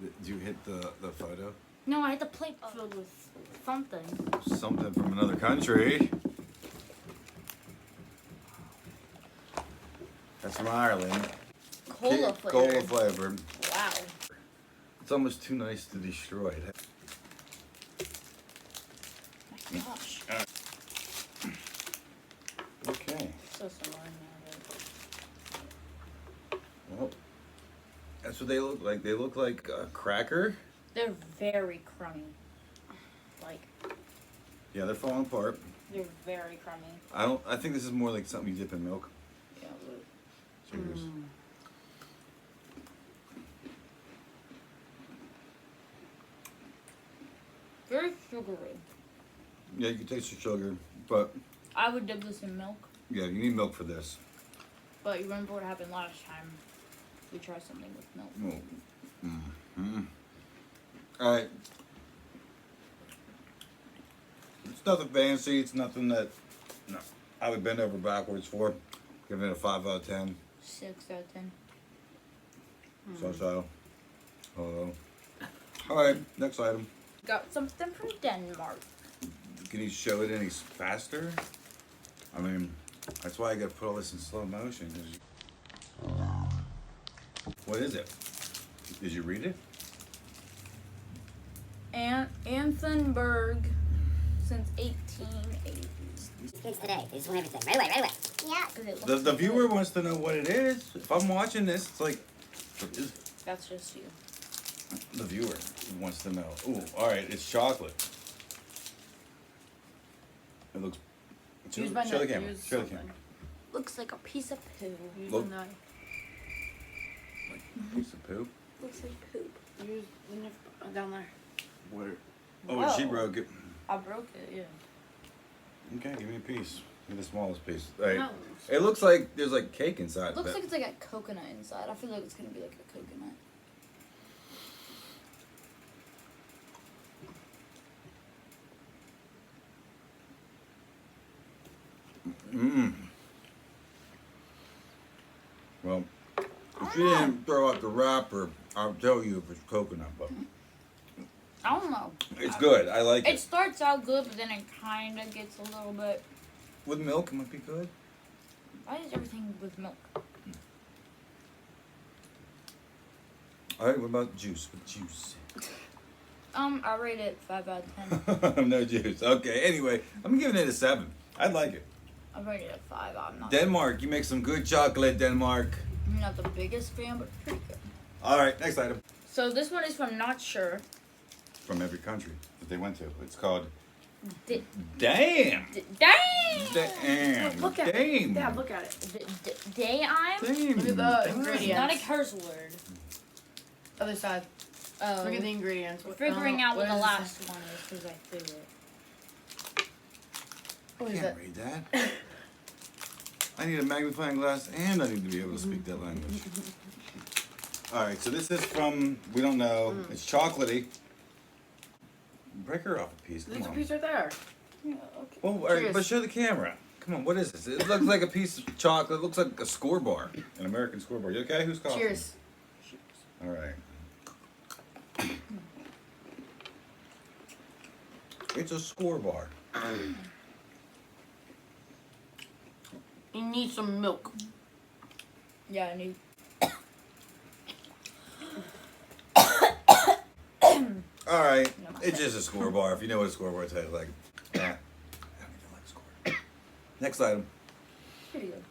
Did you hit the photo? No, I had the plate filled with something. Something from another country. That's from Ireland. Cola flavored. Cola flavored. Wow. It's almost too nice to destroy. My gosh. Okay. So similar. Well, that's what they look like. They look like a cracker. They're very crummy. Like, Yeah, they're falling apart. they're very crummy. I think this is more like something you dip in milk. Yeah, but Cheers. very sugary. Yeah, you can taste the sugar, but I would dip this in milk. yeah, you need milk for this. But you remember what happened last time? We tried something with milk. Oh. Mm-hmm. All right. It's nothing fancy. It's nothing that I would bend over backwards for. Giving it a 5 out of 10. 6 out of 10. So. Hello. All right. Next item. Got something from Denmark. Can you show it any faster? I mean, that's why I got to put all this in slow motion. What is it? Did you read it? Anthenberg since 1880. Kids today, they just want everything right away, right away. Yeah, because it The looks viewer good. wants to know what it is. If I'm watching this, it's like, what is it? That's just you. The viewer wants to know. Ooh, all right, it's chocolate. It looks. Show, Use my show the knife, camera. use Show the something. camera. Looks like a piece of poo. Use Look. a knife. Like piece of poop. Looks like poop. Use the knife down there. Where? Oh, she Whoa. broke it. I broke it, yeah. Okay, give me a piece. Give me the smallest piece. All right. No. It looks like there's like cake inside. Looks but like it's like a coconut inside. I feel like it's gonna be like a coconut. Mmm. Well, if you didn't throw out the wrapper, I'll tell you if it's coconut, but I don't know. it's good. I like It it. starts out good, but then it kind of gets a little bit. With milk, it might be good. Why is everything with milk? All right, what about juice? With juice. I rate it 5 out of 10. No juice. Okay, anyway, I'm giving it a 7. I like it. I rate it a 5. I'm not. Denmark, you make some good chocolate, Denmark. I'm not the biggest fan, but pretty good. All right, next item. So this one is from Not Sure. From every country that they went to. It's called D- Damn. Dang! Damn. Look at Damn. it. Dad, look at it. Day-I'm? Damn. Look at the Damn. ingredients. Not a curse word. Other side. Oh. Look at the ingredients. Figuring out what the is last one is because I threw it. What I is can't it? read that. I need a magnifying glass and I need to be able to speak that language. All right, so this is from, we don't know. It's chocolatey. Break her off a piece. Come There's a on. piece right there. Yeah, okay. Well, all right, Cheers. but show the camera. Come on, what is this? It looks like a piece of chocolate. It looks like a score bar, an American score bar. You okay? Who's coughing? Cheers. All right. It's a score bar. You need some milk. Yeah, I need. All right, No, my it's just a score bar. If you know what a score bar tastes like. I don't even like score. Next item. Pretty good.